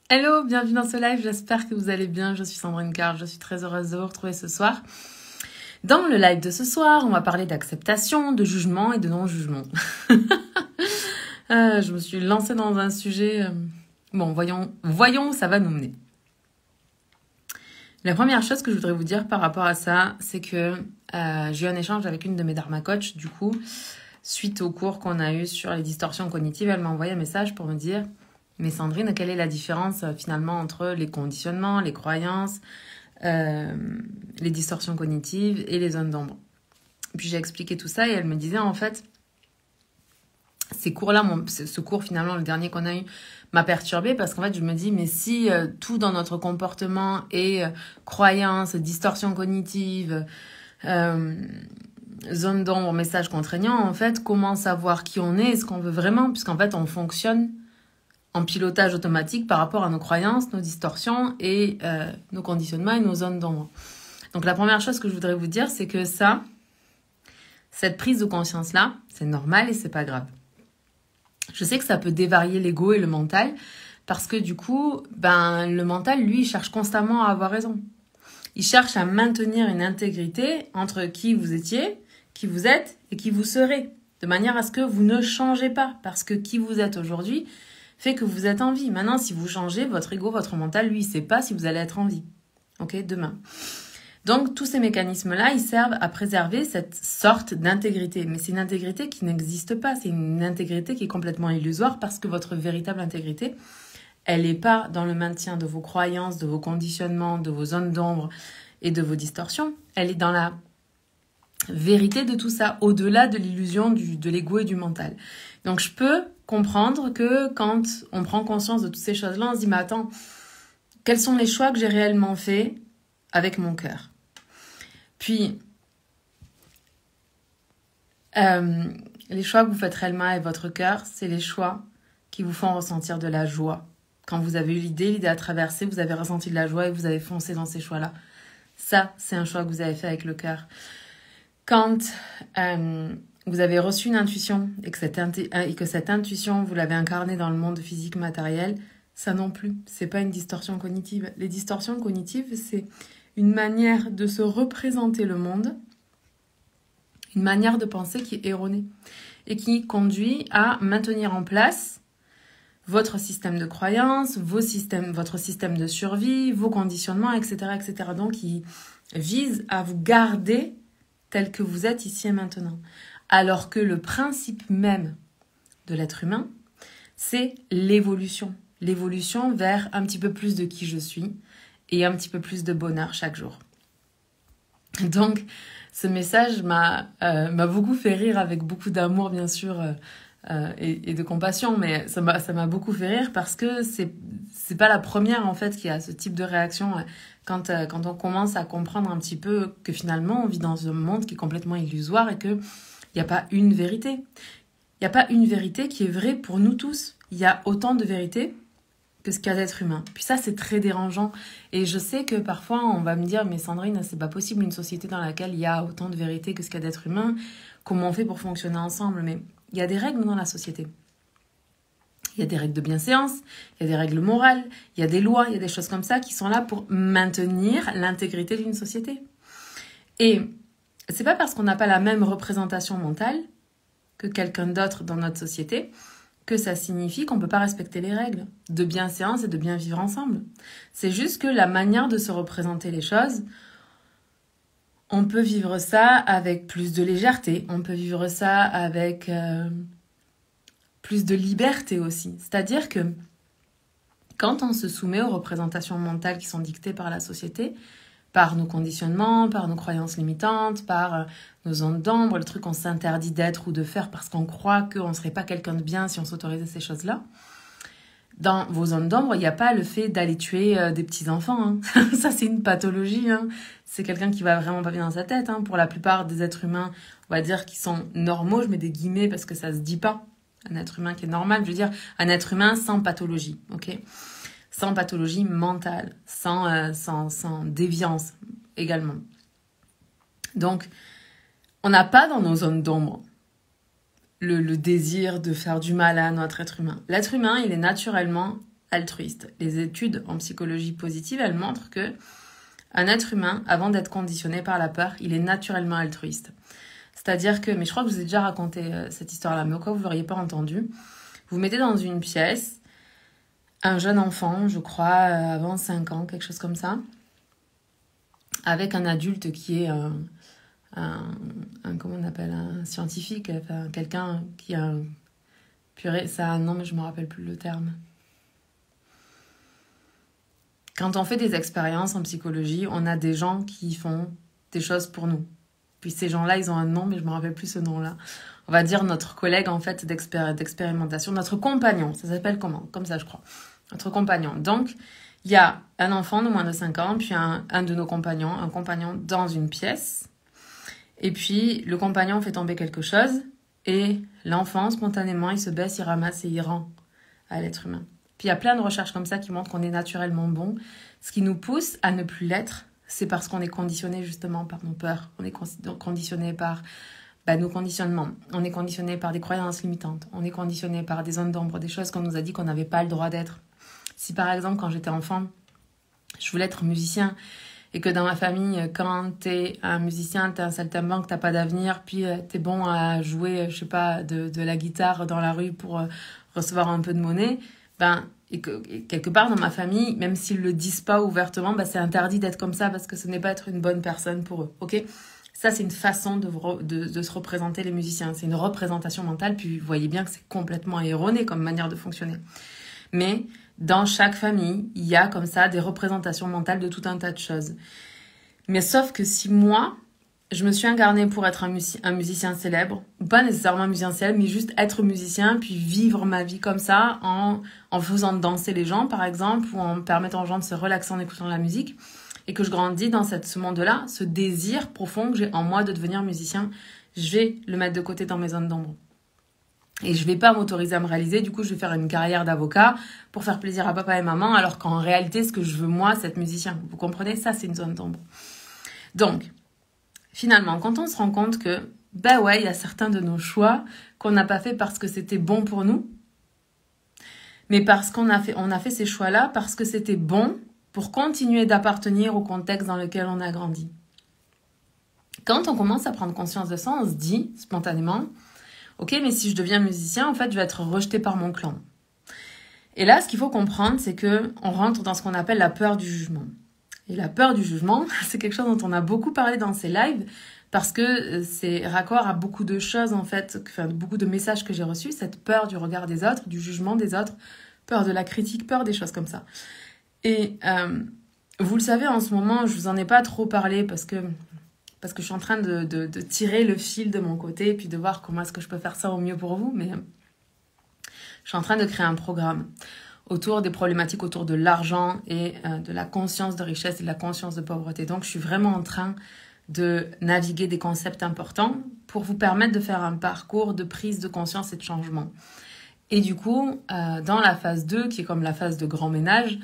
Hello, bienvenue dans ce live, j'espère que vous allez bien. Je suis Sandrine Carl, je suis très heureuse de vous retrouver ce soir. Dans le live de ce soir, on va parler d'acceptation, de jugement et de non-jugement. Je me suis lancée dans un sujet... Bon, voyons où ça va nous mener. La première chose que je voudrais vous dire par rapport à ça, c'est que j'ai eu un échange avec une de mes Dharma coach, du coup, suite au cours qu'on a eu sur les distorsions cognitives, elle m'a envoyé un message pour me dire... Mais Sandrine, quelle est la différence finalement entre les conditionnements, les croyances, les distorsions cognitives et les zones d'ombre? Puis j'ai expliqué tout ça et elle me disait en fait, ces cours-là, ce cours finalement, le dernier qu'on a eu, m'a perturbée parce qu'en fait je me dis, mais si tout dans notre comportement est croyances, distorsions cognitives, zone d'ombre, message contraignant, en fait, comment savoir qui on est et ce qu'on veut vraiment, puisqu'en fait on fonctionne en pilotage automatique par rapport à nos croyances, nos distorsions et nos conditionnements et nos zones d'ombre. Donc la première chose que je voudrais vous dire, c'est que cette prise de conscience-là, c'est normal et c'est pas grave. Je sais que ça peut dévarier l'ego et le mental, parce que du coup, le mental, lui, il cherche constamment à avoir raison. Il cherche à maintenir une intégrité entre qui vous étiez, qui vous êtes et qui vous serez, de manière à ce que vous ne changez pas, parce que qui vous êtes aujourd'hui fait que vous êtes en vie. Maintenant, si vous changez, votre ego, votre mental, lui, il ne sait pas si vous allez être en vie. Ok, demain. Donc, tous ces mécanismes-là, ils servent à préserver cette sorte d'intégrité. Mais c'est une intégrité qui n'existe pas. C'est une intégrité qui est complètement illusoire parce que votre véritable intégrité, elle n'est pas dans le maintien de vos croyances, de vos conditionnements, de vos zones d'ombre et de vos distorsions. Elle est dans la vérité de tout ça, au-delà de l'illusion de l'ego et du mental. Donc, je peux comprendre que quand on prend conscience de toutes ces choses-là, on se dit, mais attends, quels sont les choix que j'ai réellement faits avec mon cœur? Puis, les choix que vous faites réellement avec votre cœur, c'est les choix qui vous font ressentir de la joie. Quand vous avez eu l'idée a traversé, vous avez ressenti de la joie et vous avez foncé dans ces choix-là. Ça, c'est un choix que vous avez fait avec le cœur. Quand vous avez reçu une intuition et que cette intuition, vous l'avez incarnée dans le monde physique matériel, ça non plus, c'est pas une distorsion cognitive. Les distorsions cognitives, c'est une manière de se représenter le monde, une manière de penser qui est erronée et qui conduit à maintenir en place votre système de croyances, votre système de survie, vos conditionnements, etc., etc. Donc, qui vise à vous garder tel que vous êtes ici et maintenant. Alors que le principe même de l'être humain, c'est l'évolution. L'évolution vers un petit peu plus de qui je suis et un petit peu plus de bonheur chaque jour. Donc, ce message m'a beaucoup fait rire avec beaucoup d'amour, bien sûr, et de compassion, mais ça m'a beaucoup fait rire parce que c'est pas la première, en fait, qui a ce type de réaction quand on commence à comprendre un petit peu que finalement, on vit dans un monde qui est complètement illusoire et qu'il n'y a pas une vérité. Il n'y a pas une vérité qui est vraie pour nous tous. Il y a autant de vérités que ce qu'il y a d'être humain. Puis ça, c'est très dérangeant. Et je sais que parfois, on va me dire, mais Sandrine, c'est pas possible une société dans laquelle il y a autant de vérité que ce qu'il y a d'être humain. Comment on fait pour fonctionner ensemble? Mais il y a des règles dans la société. Il y a des règles de bienséance, il y a des règles morales, il y a des lois, il y a des choses comme ça qui sont là pour maintenir l'intégrité d'une société. Et c'est pas parce qu'on n'a pas la même représentation mentale que quelqu'un d'autre dans notre société que ça signifie qu'on ne peut pas respecter les règles de bienséance et de bien vivre ensemble. C'est juste que la manière de se représenter les choses, on peut vivre ça avec plus de légèreté, on peut vivre ça avec plus de liberté aussi. C'est-à-dire que quand on se soumet aux représentations mentales qui sont dictées par la société, par nos conditionnements, par nos croyances limitantes, par nos zones d'ombre, le truc qu'on s'interdit d'être ou de faire parce qu'on croit qu'on ne serait pas quelqu'un de bien si on s'autorisait ces choses-là. Dans vos zones d'ombre, il n'y a pas le fait d'aller tuer des petits-enfants. Hein. Ça, c'est une pathologie. Hein. C'est quelqu'un qui va vraiment pas bien dans sa tête. Hein. Pour la plupart des êtres humains, on va dire qu'ils sont normaux. Je mets des guillemets parce que ça se dit pas. Un être humain qui est normal, je veux dire un être humain sans pathologie. Ok ? Sans pathologie mentale, sans déviance également. Donc, on n'a pas dans nos zones d'ombre le désir de faire du mal à notre être humain. L'être humain, il est naturellement altruiste. Les études en psychologie positive, elles montrent que un être humain, avant d'être conditionné par la peur, il est naturellement altruiste. C'est-à-dire que, mais je crois que je vous ai déjà raconté cette histoire-là, mais au cas où vous ne l'auriez pas entendu, vous mettez dans une pièce un jeune enfant, je crois, avant 5 ans, quelque chose comme ça, avec un adulte qui est comment on appelle, un scientifique, enfin, quelqu'un qui a un... Purée, ça, non, mais je ne me rappelle plus le terme. Quand on fait des expériences en psychologie, on a des gens qui font des choses pour nous. Puis ces gens-là, ils ont un nom, mais je ne me rappelle plus ce nom-là. On va dire notre collègue, en fait, d'expérimentation, notre compagnon. Ça s'appelle comment? Comme ça, je crois. Notre compagnon. Donc, il y a un enfant de moins de 5 ans, puis un de nos compagnons, un compagnon dans une pièce. Et puis, le compagnon fait tomber quelque chose, et l'enfant, spontanément, il se baisse, il ramasse et il rend à l'être humain. Puis il y a plein de recherches comme ça qui montrent qu'on est naturellement bon. Ce qui nous pousse à ne plus l'être, c'est parce qu'on est conditionné justement par nos peurs. On est conditionné par nos conditionnements. On est conditionné par des croyances limitantes. On est conditionné par des zones d'ombre, des choses qu'on nous a dit qu'on n'avait pas le droit d'être. Si par exemple, quand j'étais enfant, je voulais être musicien et que dans ma famille, quand t'es un musicien, t'es un saltimbanque, t'as pas d'avenir, puis t'es bon à jouer, je sais pas, de la guitare dans la rue pour recevoir un peu de monnaie, et quelque part dans ma famille, même s'ils le disent pas ouvertement, c'est interdit d'être comme ça parce que ce n'est pas être une bonne personne pour eux, ok? Ça, c'est une façon de se représenter les musiciens. C'est une représentation mentale, puis vous voyez bien que c'est complètement erroné comme manière de fonctionner. Mais dans chaque famille, il y a comme ça des représentations mentales de tout un tas de choses. Mais sauf que si moi, je me suis incarnée pour être un musicien célèbre, ou pas nécessairement un musicien célèbre, mais juste être musicien, puis vivre ma vie comme ça, en faisant danser les gens, par exemple, ou en permettant aux gens de se relaxer en écoutant la musique, et que je grandis dans ce monde-là, ce désir profond que j'ai en moi de devenir musicien, je vais le mettre de côté dans mes zones d'ombre. Et je vais pas m'autoriser à me réaliser, du coup je vais faire une carrière d'avocat pour faire plaisir à papa et maman, alors qu'en réalité, ce que je veux moi, c'est être musicien. Vous comprenez? Ça, c'est une zone d'ombre. Donc, finalement, quand on se rend compte que, ouais, il y a certains de nos choix qu'on n'a pas fait parce que c'était bon pour nous, mais parce qu'on a fait ces choix-là parce que c'était bon pour continuer d'appartenir au contexte dans lequel on a grandi. Quand on commence à prendre conscience de ça, on se dit spontanément, ok, mais si je deviens musicien, en fait, je vais être rejeté par mon clan. Et là, ce qu'il faut comprendre, c'est que on rentre dans ce qu'on appelle la peur du jugement. Et la peur du jugement, c'est quelque chose dont on a beaucoup parlé dans ces lives, parce que c'est raccord à beaucoup de choses, en fait, beaucoup de messages que j'ai reçus, cette peur du regard des autres, du jugement des autres, peur de la critique, peur des choses comme ça. Et vous le savez, en ce moment, je vous en ai pas trop parlé parce que je suis en train de tirer le fil de mon côté et puis de voir comment est-ce que je peux faire ça au mieux pour vous. Mais je suis en train de créer un programme autour des problématiques autour de l'argent et de la conscience de richesse et de la conscience de pauvreté. Donc, je suis vraiment en train de naviguer des concepts importants pour vous permettre de faire un parcours de prise de conscience et de changement. Et du coup, dans la phase 2, qui est comme la phase de grand ménage,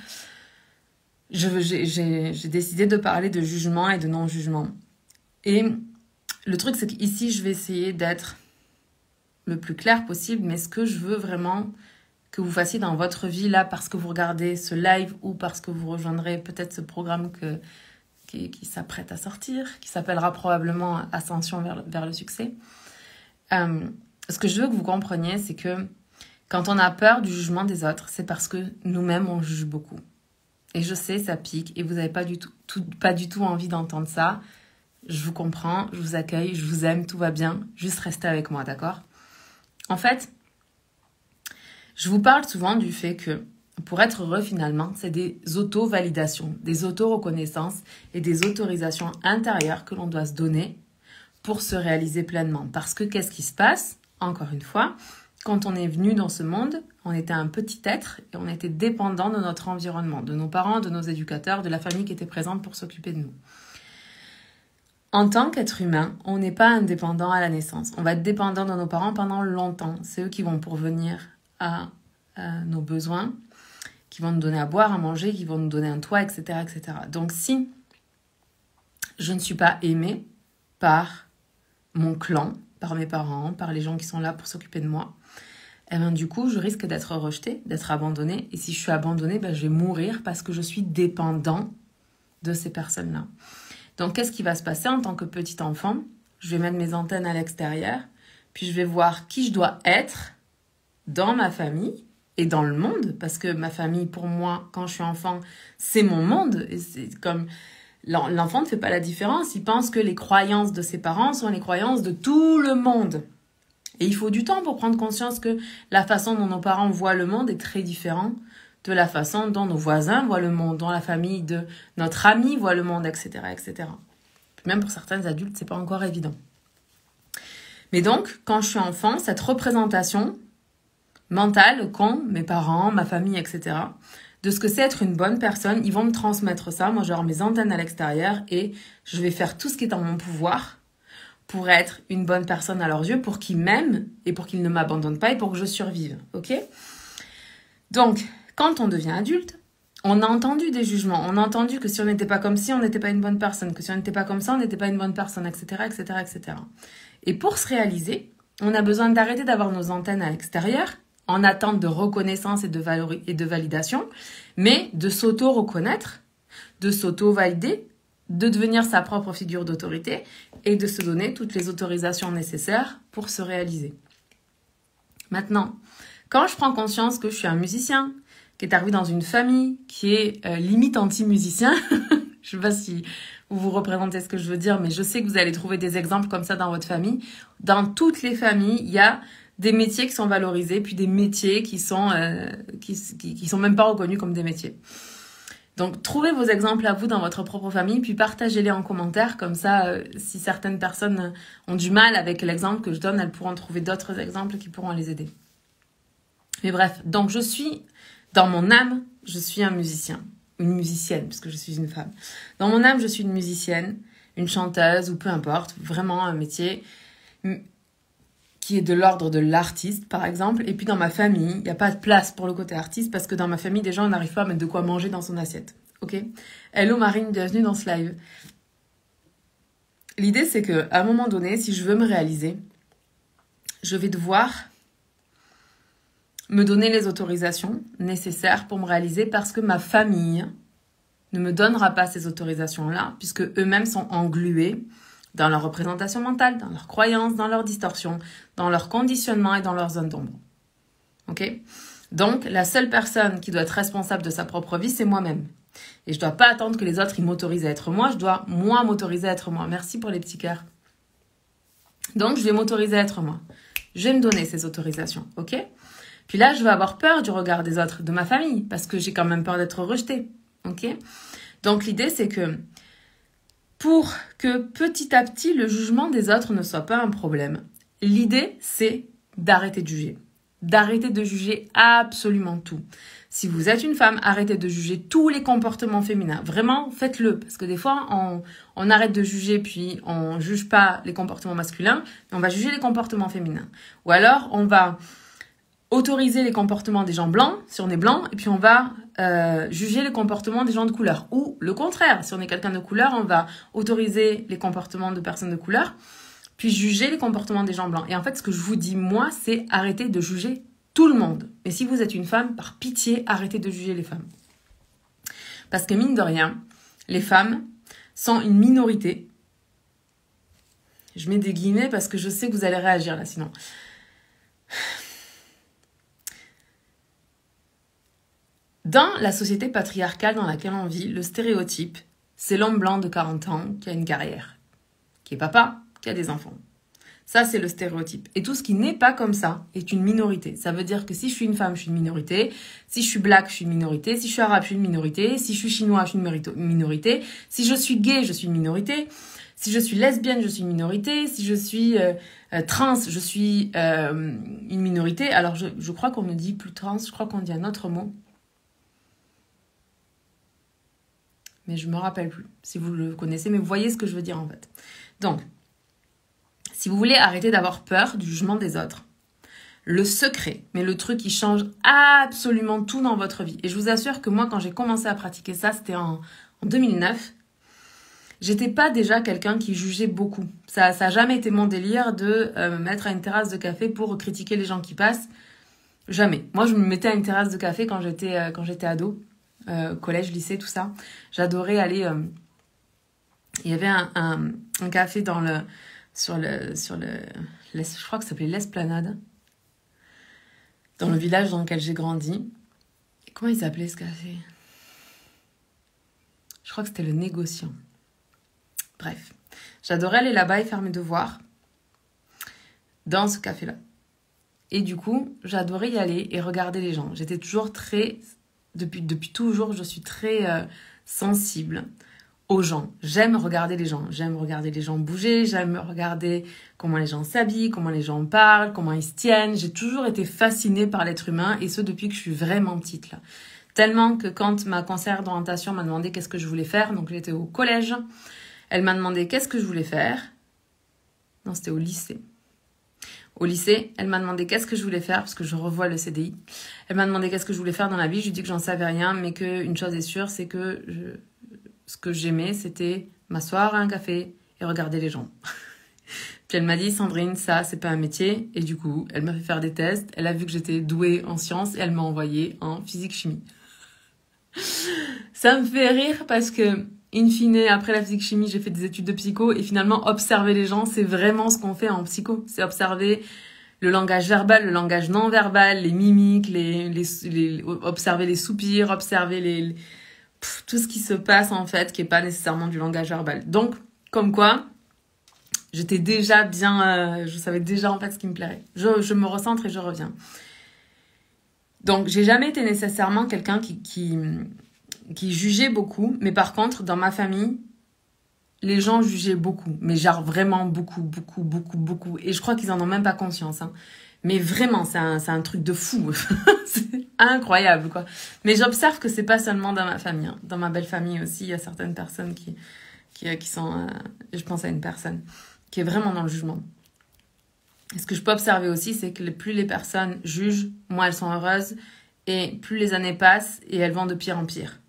j'ai décidé de parler de jugement et de non-jugement. Et le truc, c'est qu'ici, je vais essayer d'être le plus clair possible, mais ce que je veux vraiment que vous fassiez dans votre vie, là, parce que vous regardez ce live ou parce que vous rejoindrez peut-être ce programme qui s'apprête à sortir, qui s'appellera probablement Ascension vers le succès. Ce que je veux que vous compreniez, c'est que quand on a peur du jugement des autres, c'est parce que nous-mêmes, on juge beaucoup. Et je sais, ça pique, et vous n'avez pas du tout envie d'entendre ça. Je vous comprends, je vous accueille, je vous aime, tout va bien. Juste restez avec moi, d'accord? En fait, je vous parle souvent du fait que pour être heureux, finalement, c'est des auto-validations, des auto-reconnaissances et des autorisations intérieures que l'on doit se donner pour se réaliser pleinement. Parce que qu'est-ce qui se passe? Encore une fois, quand on est venu dans ce monde, on était un petit être et on était dépendant de notre environnement, de nos parents, de nos éducateurs, de la famille qui était présente pour s'occuper de nous. En tant qu'être humain, on n'est pas indépendant à la naissance. On va être dépendant de nos parents pendant longtemps. C'est eux qui vont pourvenir à nos besoins, qui vont nous donner à boire, à manger, qui vont nous donner un toit, etc., etc. Donc si je ne suis pas aimée par mon clan, par mes parents, par les gens qui sont là pour s'occuper de moi, eh ben, du coup, je risque d'être rejetée, d'être abandonnée. Et si je suis abandonnée, ben, je vais mourir parce que je suis dépendant de ces personnes-là. Donc, qu'est-ce qui va se passer en tant que petit enfant? Je vais mettre mes antennes à l'extérieur, puis je vais voir qui je dois être dans ma famille et dans le monde, parce que ma famille, pour moi, quand je suis enfant, c'est mon monde. Et c'est comme l'enfant ne fait pas la différence. Il pense que les croyances de ses parents sont les croyances de tout le monde. Et il faut du temps pour prendre conscience que la façon dont nos parents voient le monde est très différente de la façon dont nos voisins voient le monde, dont la famille de notre ami voit le monde, etc., etc. Même pour certains adultes, c'est pas encore évident. Mais donc, quand je suis enfant, cette représentation mentale qu'ont mes parents, ma famille, etc., de ce que c'est être une bonne personne, ils vont me transmettre ça. Moi, j'aurai mes antennes à l'extérieur et je vais faire tout ce qui est en mon pouvoir pour être une bonne personne à leurs yeux, pour qu'ils m'aiment et pour qu'ils ne m'abandonnent pas et pour que je survive. Ok? Donc, quand on devient adulte, on a entendu des jugements. On a entendu que si on n'était pas comme ci, on n'était pas une bonne personne. Que si on n'était pas comme ça, on n'était pas une bonne personne, etc., etc., etc. Et pour se réaliser, on a besoin d'arrêter d'avoir nos antennes à l'extérieur en attente de reconnaissance et de validation, mais de s'auto-reconnaître, de s'auto-valider, de devenir sa propre figure d'autorité et de se donner toutes les autorisations nécessaires pour se réaliser. Maintenant, quand je prends conscience que je suis un musicien, qui est arrivé dans une famille qui est limite anti-musicien, je ne sais pas si vous vous représentez ce que je veux dire, mais je sais que vous allez trouver des exemples comme ça dans votre famille. Dans toutes les familles, il y a des métiers qui sont valorisés, puis des métiers qui sont même pas reconnus comme des métiers. Donc, trouvez vos exemples à vous dans votre propre famille, puis partagez-les en commentaire. Comme ça, si certaines personnes ont du mal avec l'exemple que je donne, elles pourront trouver d'autres exemples qui pourront les aider. Mais bref, donc je suis, dans mon âme, je suis un musicien. Une musicienne, puisque je suis une femme. Dans mon âme, je suis une musicienne, une chanteuse, ou peu importe, vraiment un métier qui est de l'ordre de l'artiste, par exemple. Et puis dans ma famille, il n'y a pas de place pour le côté artiste, parce que dans ma famille, déjà, on n'arrive pas à mettre de quoi manger dans son assiette. Ok? Hello Marine, bienvenue dans ce live. L'idée, c'est qu'à un moment donné, si je veux me réaliser, je vais devoir me donner les autorisations nécessaires pour me réaliser, parce que ma famille ne me donnera pas ces autorisations-là, puisque eux-mêmes sont englués dans leur représentation mentale, dans leurs croyances, dans leurs distorsions, dans leur conditionnement et dans leur zone d'ombre. Ok? Donc, la seule personne qui doit être responsable de sa propre vie, c'est moi-même. Et je ne dois pas attendre que les autres ils m'autorisent à être moi, je dois moi m'autoriser à être moi. Merci pour les petits cœurs. Donc, je vais m'autoriser à être moi. Je vais me donner ces autorisations, ok? Puis là, je vais avoir peur du regard des autres, de ma famille, parce que j'ai quand même peur d'être rejetée, ok? Donc, l'idée, c'est que pour que petit à petit, le jugement des autres ne soit pas un problème, l'idée, c'est d'arrêter de juger. D'arrêter de juger absolument tout. Si vous êtes une femme, arrêtez de juger tous les comportements féminins. Vraiment, faites-le. Parce que des fois, on arrête de juger, puis on ne juge pas les comportements masculins, mais on va juger les comportements féminins. Ou alors, on va autoriser les comportements des gens blancs, si on est blanc, et puis on va juger les comportements des gens de couleur. Ou le contraire, si on est quelqu'un de couleur, on va autoriser les comportements de personnes de couleur, puis juger les comportements des gens blancs. Et en fait, ce que je vous dis, moi, c'est arrêter de juger tout le monde. Mais si vous êtes une femme, par pitié, arrêtez de juger les femmes. Parce que mine de rien, les femmes sont une minorité. Je mets des guillemets parce que je sais que vous allez réagir là, sinon. Dans la société patriarcale dans laquelle on vit, le stéréotype, c'est l'homme blanc de 40 ans qui a une carrière, qui est papa, qui a des enfants. Ça, c'est le stéréotype. Et tout ce qui n'est pas comme ça est une minorité. Ça veut dire que si je suis une femme, je suis une minorité. Si je suis black, je suis une minorité. Si je suis arabe, je suis une minorité. Si je suis chinois, je suis une minorité. Si je suis gay, je suis une minorité. Si je suis lesbienne, je suis une minorité. Si je suis trans, je suis une minorité. Alors, je crois qu'on ne dit plus trans, je crois qu'on dit un autre mot. Mais je ne me rappelle plus, si vous le connaissez. Mais vous voyez ce que je veux dire en fait. Donc, si vous voulez arrêter d'avoir peur du jugement des autres, le secret, mais le truc qui change absolument tout dans votre vie. Et je vous assure que moi, quand j'ai commencé à pratiquer ça, c'était en 2009. J'étais pas déjà quelqu'un qui jugeait beaucoup. Ça a jamais été mon délire de me mettre à une terrasse de café pour critiquer les gens qui passent. Jamais. Moi, je me mettais à une terrasse de café quand j'étais ado, collège, lycée, tout ça. J'adorais aller... il y avait un café je crois que ça s'appelait l'Esplanade, dans le village dans lequel j'ai grandi. Et comment il s'appelait ce café? Je crois que c'était le Négociant. Bref, j'adorais aller là-bas et faire mes devoirs dans ce café-là. Et du coup, j'adorais y aller et regarder les gens. J'étais toujours depuis toujours, je suis très sensible aux gens. J'aime regarder les gens. J'aime regarder les gens bouger. J'aime regarder comment les gens s'habillent, comment les gens parlent, comment ils se tiennent. J'ai toujours été fascinée par l'être humain et ce depuis que je suis vraiment petite là. Tellement que quand ma conseillère d'orientation m'a demandé qu'est-ce que je voulais faire, donc j'étais au collège, elle m'a demandé qu'est-ce que je voulais faire. Non, c'était au lycée. Au lycée, elle m'a demandé qu'est-ce que je voulais faire, parce que je revois le CDI. Elle m'a demandé qu'est-ce que je voulais faire dans la vie. Je lui ai dit que j'en savais rien, mais qu'une chose est sûre, c'est que ce que j'aimais, c'était m'asseoir à un café et regarder les gens. Puis elle m'a dit, Sandrine, ça, c'est pas un métier. Et du coup, elle m'a fait faire des tests. Elle a vu que j'étais douée en sciences et elle m'a envoyée en physique-chimie. Ça me fait rire parce que, in fine, après la physique-chimie, j'ai fait des études de psycho et finalement, observer les gens, c'est vraiment ce qu'on fait en psycho. C'est observer le langage verbal, le langage non verbal, les mimiques, observer les soupirs, observer tout ce qui se passe en fait, qui est pas nécessairement du langage verbal. Donc, comme quoi, j'étais déjà bien, je savais déjà en fait ce qui me plairait. Je me recentre et je reviens. Donc, j'ai jamais été nécessairement quelqu'un qui jugeait beaucoup, mais par contre, dans ma famille, les gens jugeaient beaucoup, mais genre vraiment beaucoup, beaucoup, beaucoup, beaucoup. Et je crois qu'ils en ont même pas conscience, hein. Mais vraiment, c'est un truc de fou. C'est incroyable, quoi. Mais j'observe que c'est pas seulement dans ma famille, hein. Dans ma belle famille aussi, il y a certaines personnes qui sont... je pense à une personne qui est vraiment dans le jugement. Et ce que je peux observer aussi, c'est que plus les personnes jugent, moins elles sont heureuses, et plus les années passent, et elles vont de pire en pire.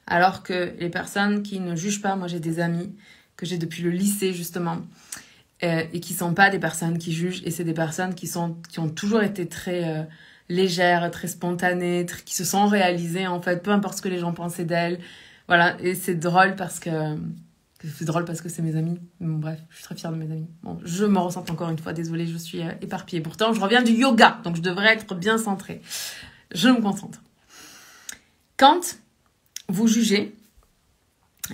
Alors que les personnes qui ne jugent pas, moi j'ai des amis que j'ai depuis le lycée justement, et qui sont pas des personnes qui jugent, et c'est des personnes qui ont toujours été très légères, très spontanées, qui se sont réalisées en fait, peu importe ce que les gens pensaient d'elles. Voilà, et c'est drôle parce que c'est mes amis. Bon, bref, je suis très fière de mes amis. Bon, je me ressens encore une fois, désolée, je suis éparpillée. Pourtant, je reviens du yoga, donc je devrais être bien centrée. Je me concentre. Quand vous jugez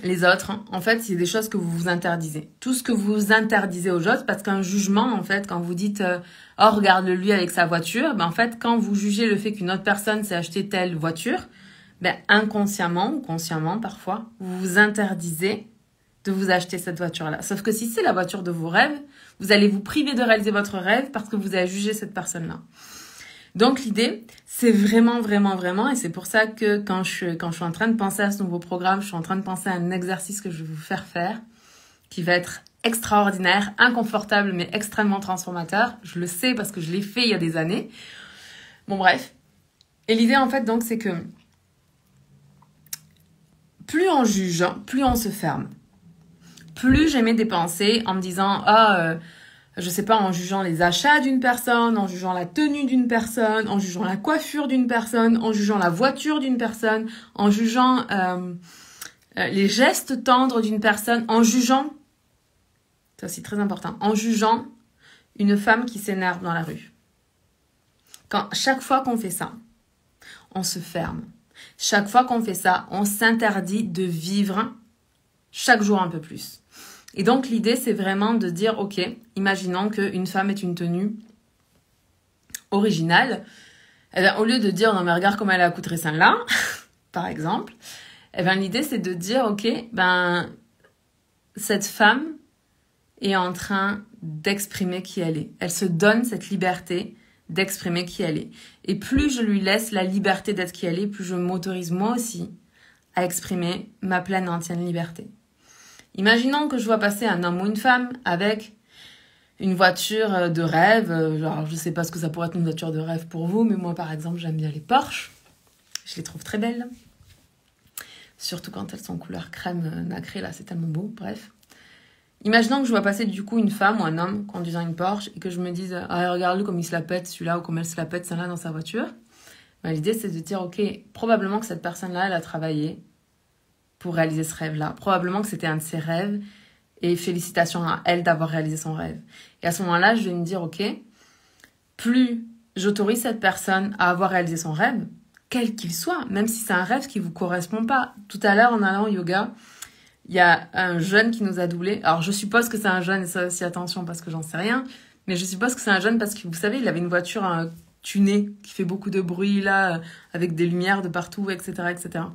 les autres, en fait, c'est des choses que vous vous interdisez. Tout ce que vous interdisez aux autres, parce qu'un jugement, en fait, quand vous dites « Oh, regarde-le lui avec sa voiture », ben, en fait, quand vous jugez le fait qu'une autre personne s'est acheté telle voiture, ben, inconsciemment ou consciemment, parfois, vous vous interdisez de vous acheter cette voiture-là. Sauf que si c'est la voiture de vos rêves, vous allez vous priver de réaliser votre rêve parce que vous avez jugé cette personne-là. Donc l'idée, c'est vraiment, vraiment, vraiment, et c'est pour ça que quand je suis en train de penser à ce nouveau programme, je suis en train de penser à un exercice que je vais vous faire, qui va être extraordinaire, inconfortable, mais extrêmement transformateur. Je le sais parce que je l'ai fait il y a des années. Bon, bref. Et l'idée, en fait, donc, c'est que plus on juge, plus on se ferme. Plus j'aimais dépenser en me disant, je sais pas, en jugeant les achats d'une personne, en jugeant la tenue d'une personne, en jugeant la coiffure d'une personne, en jugeant la voiture d'une personne, en jugeant les gestes tendres d'une personne, en jugeant, c'est aussi très important, en jugeant une femme qui s'énerve dans la rue. Chaque fois qu'on fait ça, on se ferme. Chaque fois qu'on fait ça, on s'interdit de vivre chaque jour un peu plus. Et donc, l'idée, c'est vraiment de dire, ok, imaginons qu'une femme ait une tenue originale. Eh bien, au lieu de dire, non mais regarde comment elle a accoutré celle-là, par exemple, eh bien, l'idée, c'est de dire, ok, ben, cette femme est en train d'exprimer qui elle est. Elle se donne cette liberté d'exprimer qui elle est. Et plus je lui laisse la liberté d'être qui elle est, plus je m'autorise moi aussi à exprimer ma pleine entière liberté. Imaginons que je vois passer un homme ou une femme avec une voiture de rêve. Alors, je sais pas ce que ça pourrait être une voiture de rêve pour vous, mais moi, par exemple, j'aime bien les Porsche. Je les trouve très belles. Surtout quand elles sont couleur crème nacrée, là, c'est tellement beau. Bref. Imaginons que je vois passer du coup une femme ou un homme conduisant une Porsche et que je me dise « Ah, regarde-le comme il se la pète celui-là ou comme elle se la pète celle-là dans sa voiture. » L'idée, c'est de dire « Ok, probablement que cette personne-là, elle a travaillé pour réaliser ce rêve-là. Probablement que c'était un de ses rêves et félicitations à elle d'avoir réalisé son rêve. » Et à ce moment-là, je vais me dire « Ok, plus j'autorise cette personne à avoir réalisé son rêve, quel qu'il soit, même si c'est un rêve qui ne vous correspond pas. » Tout à l'heure, en allant au yoga, il y a un jeune qui nous a doublé. Alors, je suppose que c'est un jeune, et ça aussi, attention, parce que j'en sais rien. Mais je suppose que c'est un jeune parce que, vous savez, il avait une voiture tunée qui fait beaucoup de bruit, là, avec des lumières de partout, etc., etc.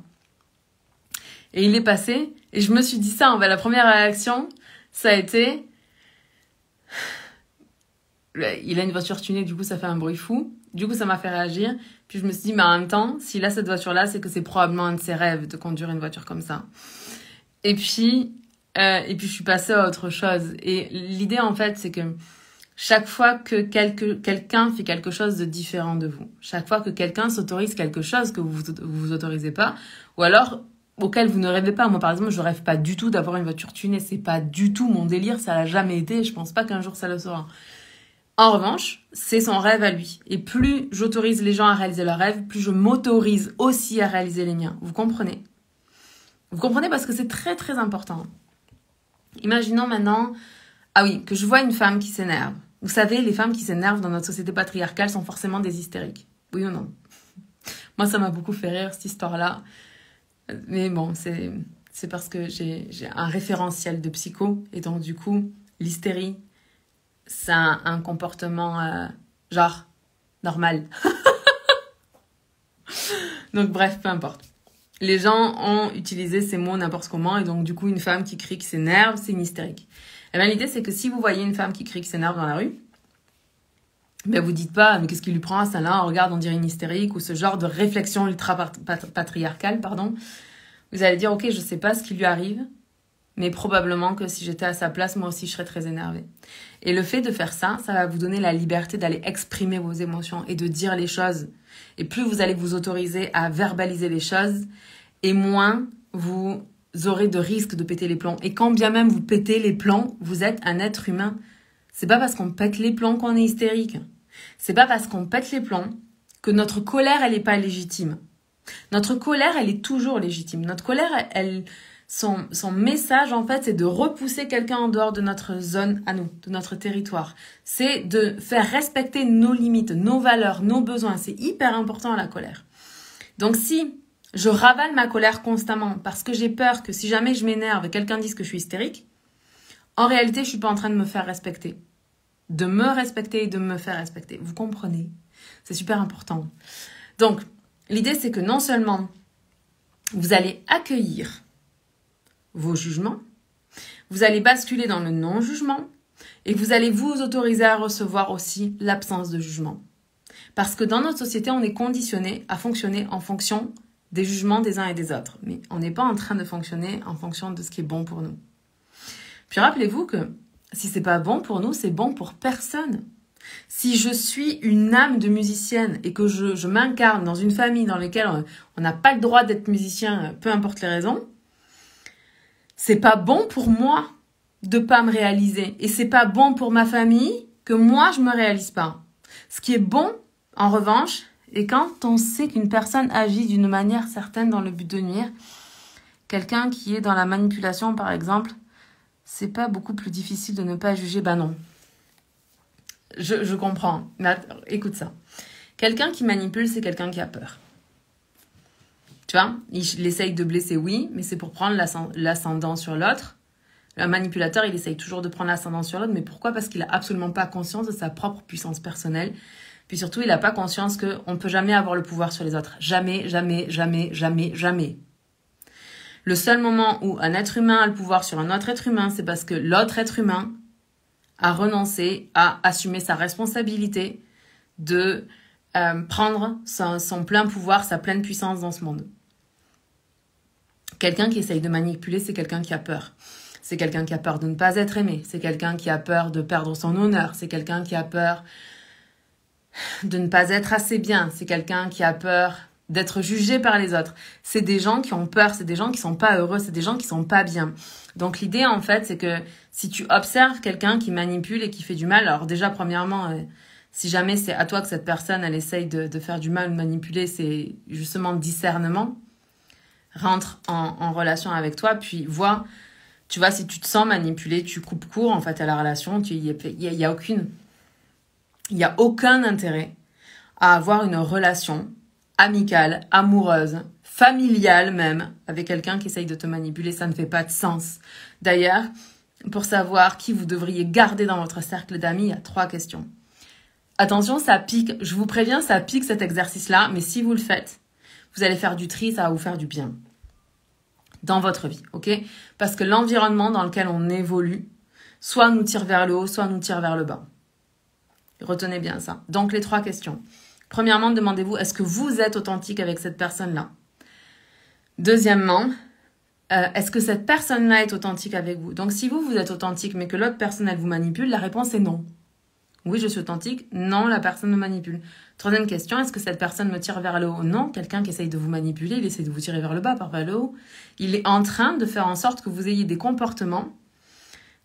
Et il est passé, et je me suis dit ça, la première réaction, ça a été... Il a une voiture tunée, du coup, ça fait un bruit fou. Du coup, ça m'a fait réagir. Puis je me suis dit, mais en même temps, s'il a cette voiture-là, c'est que c'est probablement un de ses rêves de conduire une voiture comme ça. Et puis je suis passée à autre chose. Et l'idée, en fait, c'est que chaque fois que quelqu'un fait quelque chose de différent de vous, chaque fois que quelqu'un s'autorise quelque chose que vous autorisez pas, ou alors auquel vous ne rêvez pas. Moi, par exemple, je rêve pas du tout d'avoir une voiture tunée. C'est pas du tout mon délire. Ça l'a jamais été. Je pense pas qu'un jour ça le sera. En revanche, c'est son rêve à lui. Et plus j'autorise les gens à réaliser leurs rêves, plus je m'autorise aussi à réaliser les miens. Vous comprenez ? Vous comprenez parce que c'est très très important. Imaginons maintenant, que je vois une femme qui s'énerve. Vous savez, les femmes qui s'énervent dans notre société patriarcale sont forcément des hystériques. Oui ou non? Moi, ça m'a beaucoup fait rire cette histoire-là. Mais bon, c'est parce que j'ai un référentiel de psycho. Et donc du coup, l'hystérie, c'est un comportement genre normal. Donc bref, peu importe. Les gens ont utilisé ces mots n'importe comment et donc du coup une femme qui crie, qui s'énerve, c'est une hystérique. Et bien l'idée c'est que si vous voyez une femme qui crie, qui s'énerve dans la rue, ben vous dites pas mais qu'est-ce qui lui prend celle-là, on regarde on dirait une hystérique ou ce genre de réflexion ultra patriarcale, pardon. Vous allez dire ok je sais pas ce qui lui arrive, mais probablement que si j'étais à sa place moi aussi je serais très énervée. Et le fait de faire ça, ça va vous donner la liberté d'aller exprimer vos émotions et de dire les choses. Et plus vous allez vous autoriser à verbaliser les choses, et moins vous aurez de risque de péter les plombs. Et quand bien même vous pétez les plombs, vous êtes un être humain. C'est pas parce qu'on pète les plombs qu'on est hystérique. C'est pas parce qu'on pète les plombs que notre colère, elle est pas légitime. Notre colère, elle est toujours légitime. Notre colère, son message, en fait, c'est de repousser quelqu'un en dehors de notre zone à nous, de notre territoire. C'est de faire respecter nos limites, nos valeurs, nos besoins. C'est hyper important, la colère. Donc, si je ravale ma colère constamment parce que j'ai peur que si jamais je m'énerve, quelqu'un dise que je suis hystérique, en réalité, je suis pas en train de me faire respecter. De me respecter et de me faire respecter. Vous comprenez? C'est super important. Donc, l'idée, c'est que non seulement vous allez accueillir vos jugements, vous allez basculer dans le non-jugement et vous allez vous autoriser à recevoir aussi l'absence de jugement. Parce que dans notre société, on est conditionné à fonctionner en fonction des jugements des uns et des autres. Mais on n'est pas en train de fonctionner en fonction de ce qui est bon pour nous. Puis rappelez-vous que si c'est pas bon pour nous, c'est bon pour personne. Si je suis une âme de musicienne et que je m'incarne dans une famille dans laquelle on n'a pas le droit d'être musicien, peu importe les raisons, c'est pas bon pour moi de pas me réaliser. Et c'est pas bon pour ma famille que moi, je me réalise pas. Ce qui est bon, en revanche, et quand on sait qu'une personne agit d'une manière certaine dans le but de nuire, quelqu'un qui est dans la manipulation, par exemple, c'est pas beaucoup plus difficile de ne pas juger. Ben non. Je comprends. Mais écoute ça. Quelqu'un qui manipule, c'est quelqu'un qui a peur. Tu vois, il essaye de blesser, oui, mais c'est pour prendre l'ascendant sur l'autre. Un manipulateur, il essaye toujours de prendre l'ascendant sur l'autre, mais pourquoi? Parce qu'il n'a absolument pas conscience de sa propre puissance personnelle. Puis surtout, il n'a pas conscience qu'on ne peut jamais avoir le pouvoir sur les autres. Jamais, jamais, jamais, jamais, jamais. Le seul moment où un être humain a le pouvoir sur un autre être humain, c'est parce que l'autre être humain a renoncé à assumer sa responsabilité de prendre son plein pouvoir, sa pleine puissance dans ce monde. Quelqu'un qui essaye de manipuler, c'est quelqu'un qui a peur. C'est quelqu'un qui a peur de ne pas être aimé. C'est quelqu'un qui a peur de perdre son honneur. C'est quelqu'un qui a peur de ne pas être assez bien. C'est quelqu'un qui a peur d'être jugé par les autres. C'est des gens qui ont peur, c'est des gens qui sont pas heureux, c'est des gens qui sont pas bien. Donc l'idée en fait, c'est que si tu observes quelqu'un qui manipule et qui fait du mal, alors déjà premièrement, si jamais c'est à toi que cette personne elle essaye de faire du mal ou de manipuler, c'est justement discernement. Rentre en relation avec toi, puis vois, tu vois, si tu te sens manipulé, tu coupes court en fait à la relation, il y a aucun intérêt à avoir une relation amicale, amoureuse, familiale même, avec quelqu'un qui essaye de te manipuler, ça ne fait pas de sens. D'ailleurs, pour savoir qui vous devriez garder dans votre cercle d'amis, il y a 3 questions. Attention, ça pique, je vous préviens, ça pique cet exercice-là, mais si vous le faites, vous allez faire du tri, ça va vous faire du bien dans votre vie, ok? Parce que l'environnement dans lequel on évolue, soit nous tire vers le haut, soit nous tire vers le bas. Retenez bien ça. Donc, les 3 questions. Premièrement, demandez-vous, est-ce que vous êtes authentique avec cette personne-là? Deuxièmement, est-ce que cette personne-là est authentique avec vous? Donc, si vous êtes authentique, mais que l'autre personne, elle vous manipule, la réponse est non. Oui, je suis authentique. Non, la personne me manipule. Troisième question, est-ce que cette personne me tire vers le haut? Non, quelqu'un qui essaye de vous manipuler, il essaye de vous tirer vers le bas, pas vers le haut. Il est en train de faire en sorte que vous ayez des comportements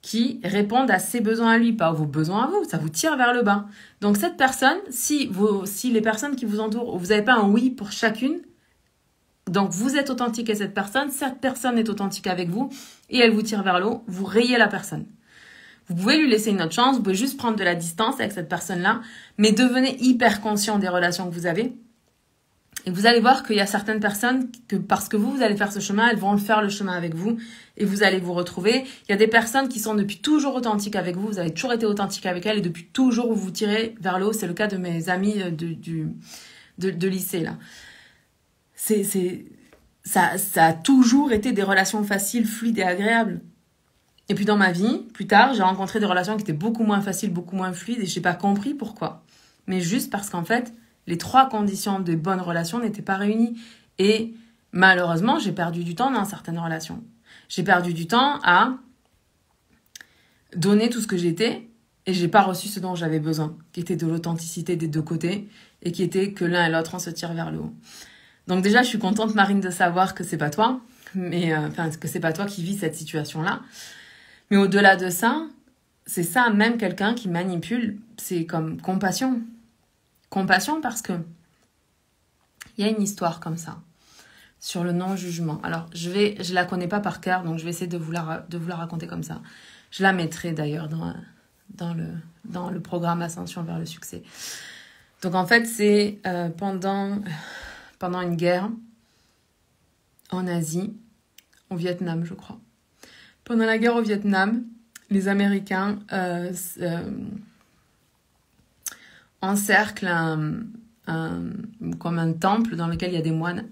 qui répondent à ses besoins à lui, pas à vos besoins à vous. Ça vous tire vers le bas. Donc cette personne, si les personnes qui vous entourent, vous n'avez pas un oui pour chacune, donc vous êtes authentique avec cette personne est authentique avec vous, et elle vous tire vers le haut, vous rayez la personne. Vous pouvez lui laisser une autre chance, vous pouvez juste prendre de la distance avec cette personne-là, mais devenez hyper conscient des relations que vous avez. Et vous allez voir qu'il y a certaines personnes que parce que vous allez faire ce chemin, elles vont faire le chemin avec vous et vous allez vous retrouver. Il y a des personnes qui sont depuis toujours authentiques avec vous, vous avez toujours été authentique avec elles et depuis toujours vous vous tirez vers le haut. C'est le cas de mes amis de lycée là. Ça a toujours été des relations faciles, fluides et agréables. Et puis dans ma vie, plus tard, j'ai rencontré des relations qui étaient beaucoup moins faciles, beaucoup moins fluides et je n'ai pas compris pourquoi. Mais juste parce qu'en fait, les 3 conditions de bonnes relations n'étaient pas réunies. Et malheureusement, j'ai perdu du temps dans certaines relations. J'ai perdu du temps à donner tout ce que j'étais et j'ai pas reçu ce dont j'avais besoin, qui était de l'authenticité des 2 côtés et qui était que l'un et l'autre on se tire vers le haut. Donc déjà, je suis contente, Marine, de savoir que c'est pas toi, que c'est pas toi qui vis cette situation-là. Mais au-delà de ça, c'est ça, même quelqu'un qui manipule, c'est comme compassion. Compassion parce que il y a une histoire comme ça sur le non-jugement. Alors, je la connais pas par cœur, donc je vais essayer de vous la raconter comme ça. Je la mettrai d'ailleurs dans le programme Ascension vers le succès. Donc en fait, c'est pendant une guerre en Asie, au Vietnam, je crois. Pendant la guerre au Vietnam, les Américains encerclent comme un temple dans lequel il y a des moines.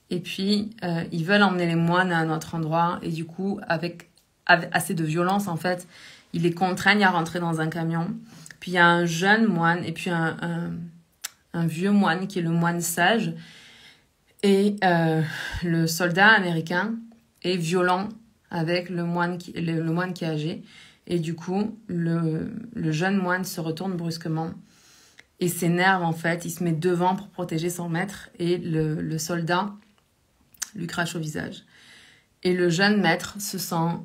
Et puis, ils veulent emmener les moines à un autre endroit. Et du coup, avec assez de violence, en fait, ils les contraignent à rentrer dans un camion. Puis, il y a un jeune moine et puis un vieux moine qui est le moine sage. Et le soldat américain est violent avec le moine qui est âgé. Et du coup, le jeune moine se retourne brusquement et s'énerve en fait. Il se met devant pour protéger son maître et le soldat lui crache au visage. Et le jeune maître se sent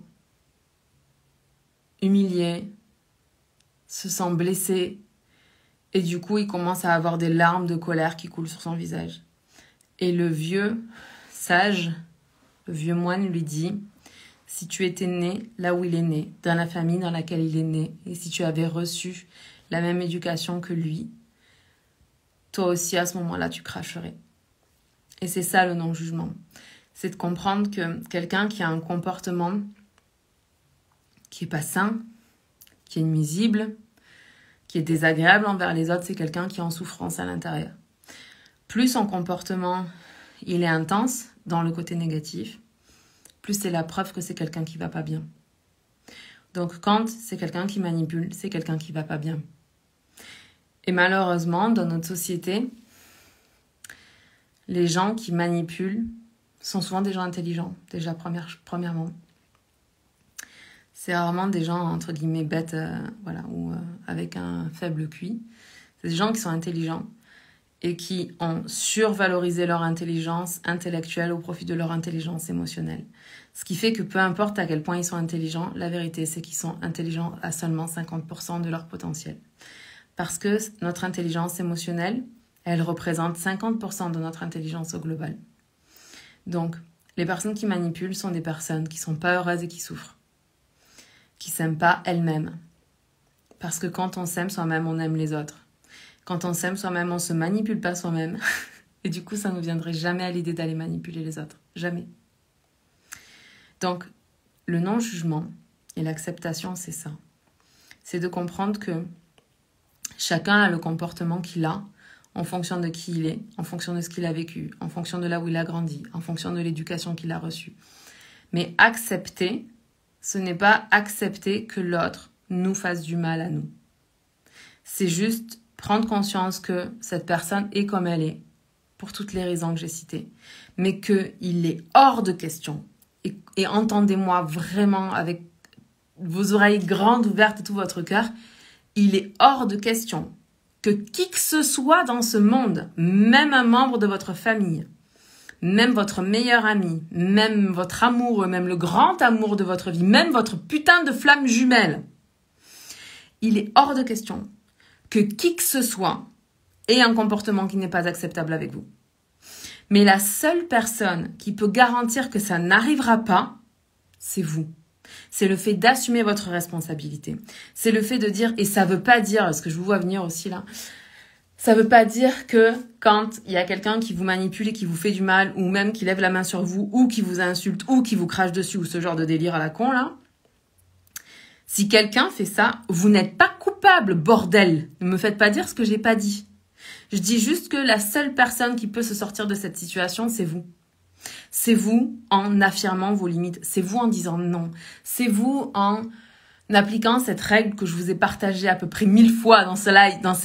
humilié, se sent blessé. Et du coup, il commence à avoir des larmes de colère qui coulent sur son visage. Et le vieux sage, le vieux moine lui dit... Si tu étais né là où il est né, dans la famille dans laquelle il est né, et si tu avais reçu la même éducation que lui, toi aussi à ce moment-là, tu cracherais. Et c'est ça le non-jugement. C'est de comprendre que quelqu'un qui a un comportement qui n'est pas sain, qui est nuisible, qui est désagréable envers les autres, c'est quelqu'un qui est en souffrance à l'intérieur. Plus son comportement, il est intense dans le côté négatif, plus c'est la preuve que c'est quelqu'un qui va pas bien. Donc quand c'est quelqu'un qui manipule, c'est quelqu'un qui va pas bien. Et malheureusement, dans notre société, les gens qui manipulent sont souvent des gens intelligents, déjà premièrement. C'est rarement des gens, entre guillemets, bêtes, ou avec un faible QI. C'est des gens qui sont intelligents. et qui ont survalorisé leur intelligence intellectuelle au profit de leur intelligence émotionnelle. Ce qui fait que peu importe à quel point ils sont intelligents, la vérité c'est qu'ils sont intelligents à seulement 50% de leur potentiel. Parce que notre intelligence émotionnelle, elle représente 50% de notre intelligence au global. Donc, les personnes qui manipulent sont des personnes qui sont pas heureuses et qui souffrent, qui s'aiment pas elles-mêmes. Parce que quand on s'aime soi-même, on aime les autres. Quand on s'aime soi-même, on se manipule pas soi-même. Et du coup, ça ne nous viendrait jamais à l'idée d'aller manipuler les autres. Jamais. Donc, le non-jugement et l'acceptation, c'est ça. C'est de comprendre que chacun a le comportement qu'il a en fonction de qui il est, en fonction de ce qu'il a vécu, en fonction de là où il a grandi, en fonction de l'éducation qu'il a reçue. Mais accepter, ce n'est pas accepter que l'autre nous fasse du mal à nous. C'est juste prendre conscience que cette personne est comme elle est, pour toutes les raisons que j'ai citées, mais qu'il est hors de question. Et entendez-moi vraiment avec vos oreilles grandes ouvertes et tout votre cœur, il est hors de question que qui que ce soit dans ce monde, même un membre de votre famille, même votre meilleur ami, même votre amoureux, même le grand amour de votre vie, même votre putain de flamme jumelle, il est hors de question que qui que ce soit ait un comportement qui n'est pas acceptable avec vous. Mais la seule personne qui peut garantir que ça n'arrivera pas, c'est vous. C'est le fait d'assumer votre responsabilité. C'est le fait de dire, et ça veut pas dire, parce que je vous vois venir aussi là, ça veut pas dire que quand il y a quelqu'un qui vous manipule et qui vous fait du mal, ou même qui lève la main sur vous, ou qui vous insulte, ou qui vous crache dessus, ou ce genre de délire à la con là, si quelqu'un fait ça, vous n'êtes pas coupable, bordel. Ne me faites pas dire ce que j'ai pas dit. Je dis juste que la seule personne qui peut se sortir de cette situation, c'est vous. C'est vous en affirmant vos limites. C'est vous en disant non. C'est vous en appliquant cette règle que je vous ai partagée à peu près 1000 fois dans ces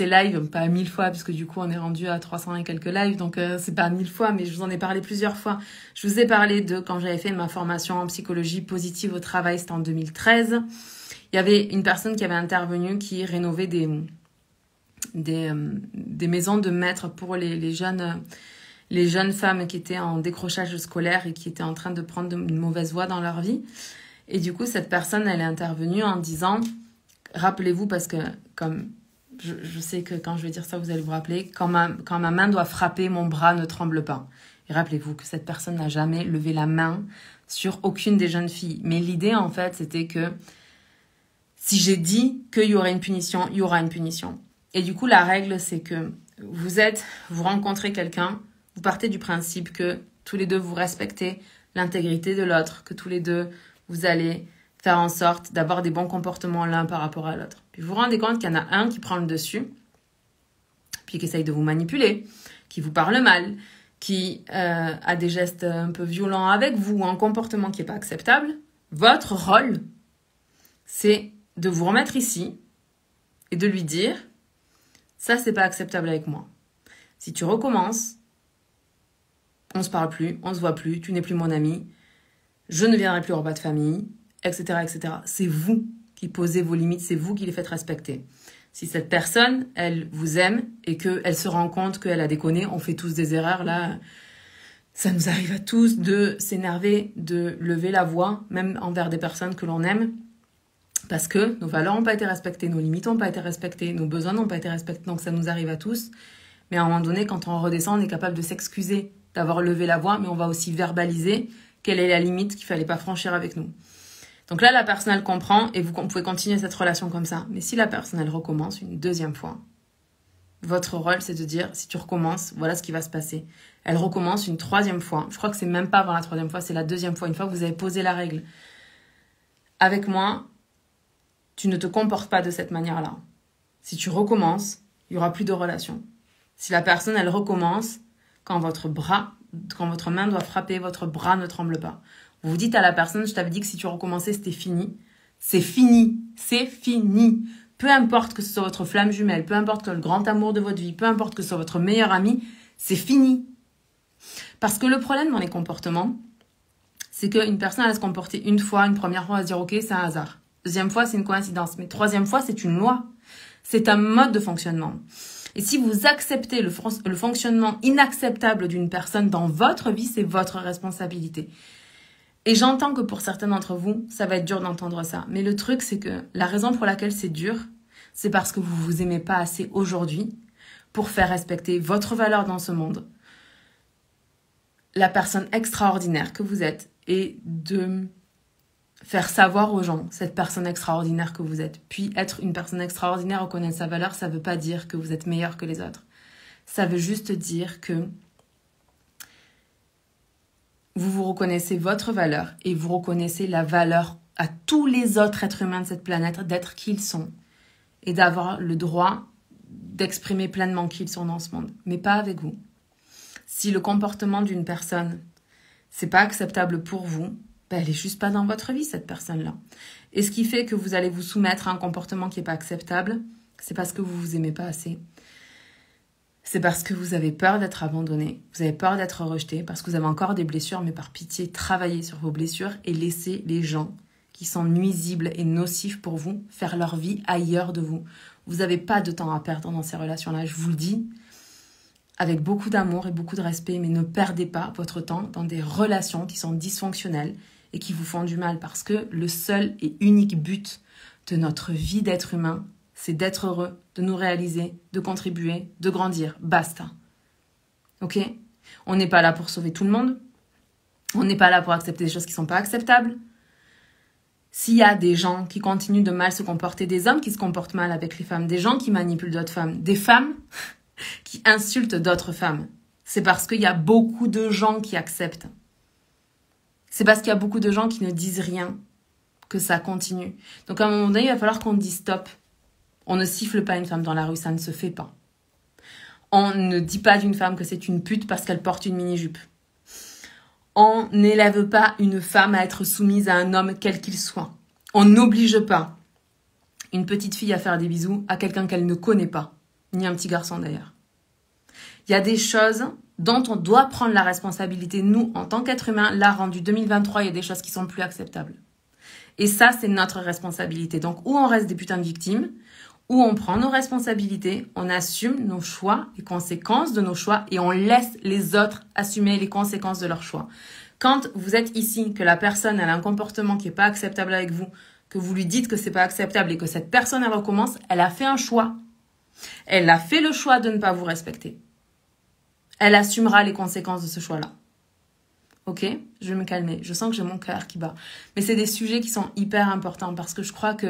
lives. Pas 1000 fois, parce que du coup, on est rendu à 300 et quelques lives. Donc, c'est pas 1000 fois, mais je vous en ai parlé plusieurs fois. Je vous ai parlé de quand j'avais fait ma formation en psychologie positive au travail, c'était en 2013. Il y avait une personne qui avait intervenu qui rénovait des maisons de maîtres pour les jeunes femmes qui étaient en décrochage scolaire et qui étaient en train de prendre une mauvaise voie dans leur vie. Et du coup, cette personne, elle est intervenue en disant, rappelez-vous, parce que comme je sais que quand je vais dire ça, vous allez vous rappeler, quand ma main doit frapper, mon bras ne tremble pas. Et rappelez-vous que cette personne n'a jamais levé la main sur aucune des jeunes filles. Mais l'idée, en fait, c'était que si j'ai dit qu'il y aurait une punition, il y aura une punition. Et du coup, la règle, c'est que vous rencontrez quelqu'un, vous partez du principe que tous les deux, vous respectez l'intégrité de l'autre, que tous les deux, vous allez faire en sorte d'avoir des bons comportements l'un par rapport à l'autre. Puis vous vous rendez compte qu'il y en a un qui prend le dessus, puis qui essaye de vous manipuler, qui vous parle mal, qui a des gestes un peu violents avec vous, un comportement qui n'est pas acceptable. Votre rôle, c'est de vous remettre ici et de lui dire « ça, c'est pas acceptable avec moi. Si tu recommences, on se parle plus, on se voit plus, tu n'es plus mon ami, je ne viendrai plus au repas de famille, etc. etc. » C'est vous qui posez vos limites, c'est vous qui les faites respecter. Si cette personne, elle vous aime et qu'elle se rend compte qu'elle a déconné, on fait tous des erreurs, là, ça nous arrive à tous de s'énerver, de lever la voix, même envers des personnes que l'on aime, parce que nos valeurs n'ont pas été respectées, nos limites n'ont pas été respectées, nos besoins n'ont pas été respectés, donc ça nous arrive à tous. Mais à un moment donné, quand on redescend, on est capable de s'excuser d'avoir levé la voix, mais on va aussi verbaliser quelle est la limite qu'il ne fallait pas franchir avec nous. Donc là, la personne, elle comprend et vous pouvez continuer cette relation comme ça. Mais si la personne, elle recommence une deuxième fois, votre rôle, c'est de dire, si tu recommences, voilà ce qui va se passer. Elle recommence une troisième fois. Je crois que c'est même pas avant la troisième fois, c'est la deuxième fois, une fois que vous avez posé la règle. Avec moi, tu ne te comportes pas de cette manière-là. Si tu recommences, il n'y aura plus de relation. Si la personne, elle recommence, quand votre main doit frapper, votre bras ne tremble pas. Vous dites à la personne, je t'avais dit que si tu recommençais, c'était fini. C'est fini. C'est fini. Peu importe que ce soit votre flamme jumelle, peu importe que le grand amour de votre vie, peu importe que ce soit votre meilleur ami, c'est fini. Parce que le problème dans les comportements, c'est qu'une personne va se comporter une fois, une première fois, elle va se dire, ok, c'est un hasard. Deuxième fois, c'est une coïncidence. Mais troisième fois, c'est une loi. C'est un mode de fonctionnement. Et si vous acceptez le fonctionnement inacceptable d'une personne dans votre vie, c'est votre responsabilité. Et j'entends que pour certains d'entre vous, ça va être dur d'entendre ça. Mais le truc, c'est que la raison pour laquelle c'est dur, c'est parce que vous vous aimez pas assez aujourd'hui pour faire respecter votre valeur dans ce monde, la personne extraordinaire que vous êtes, et de faire savoir aux gens cette personne extraordinaire que vous êtes. Puis être une personne extraordinaire, reconnaître sa valeur, ça veut pas dire que vous êtes meilleur que les autres. Ça veut juste dire que vous reconnaissez votre valeur et vous reconnaissez la valeur à tous les autres êtres humains de cette planète d'être qui ils sont et d'avoir le droit d'exprimer pleinement qui ils sont dans ce monde, mais pas avec vous. Si le comportement d'une personne, c'est pas acceptable pour vous, ben elle est juste pas dans votre vie, cette personne-là. Et ce qui fait que vous allez vous soumettre à un comportement qui est pas acceptable, c'est parce que vous vous aimez pas assez. C'est parce que vous avez peur d'être abandonné, vous avez peur d'être rejeté, parce que vous avez encore des blessures, mais par pitié, travaillez sur vos blessures et laissez les gens qui sont nuisibles et nocifs pour vous faire leur vie ailleurs de vous. Vous n'avez pas de temps à perdre dans ces relations-là, je vous le dis, avec beaucoup d'amour et beaucoup de respect, mais ne perdez pas votre temps dans des relations qui sont dysfonctionnelles et qui vous font du mal, parce que le seul et unique but de notre vie d'être humain, c'est d'être heureux, de nous réaliser, de contribuer, de grandir. Basta. Ok ? On n'est pas là pour sauver tout le monde. On n'est pas là pour accepter des choses qui ne sont pas acceptables. S'il y a des gens qui continuent de mal se comporter, des hommes qui se comportent mal avec les femmes, des gens qui manipulent d'autres femmes, des femmes qui insultent d'autres femmes, c'est parce qu'il y a beaucoup de gens qui acceptent. C'est parce qu'il y a beaucoup de gens qui ne disent rien que ça continue. Donc à un moment donné, il va falloir qu'on dise stop. On ne siffle pas une femme dans la rue, ça ne se fait pas. On ne dit pas d'une femme que c'est une pute parce qu'elle porte une mini-jupe. On n'élève pas une femme à être soumise à un homme quel qu'il soit. On n'oblige pas une petite fille à faire des bisous à quelqu'un qu'elle ne connaît pas, ni un petit garçon d'ailleurs. Il y a des choses dont on doit prendre la responsabilité, nous, en tant qu'êtres humains. Là, rendu 2023, il y a des choses qui sont plus acceptables. Et ça, c'est notre responsabilité. Donc, ou on reste des putains de victimes, où on prend nos responsabilités, on assume nos choix, les conséquences de nos choix, et on laisse les autres assumer les conséquences de leurs choix. Quand vous êtes ici, que la personne elle a un comportement qui n'est pas acceptable avec vous, que vous lui dites que c'est pas acceptable et que cette personne elle recommence, elle a fait un choix. Elle a fait le choix de ne pas vous respecter. Elle assumera les conséquences de ce choix-là. Ok ? Je vais me calmer. Je sens que j'ai mon cœur qui bat. Mais c'est des sujets qui sont hyper importants parce que je crois que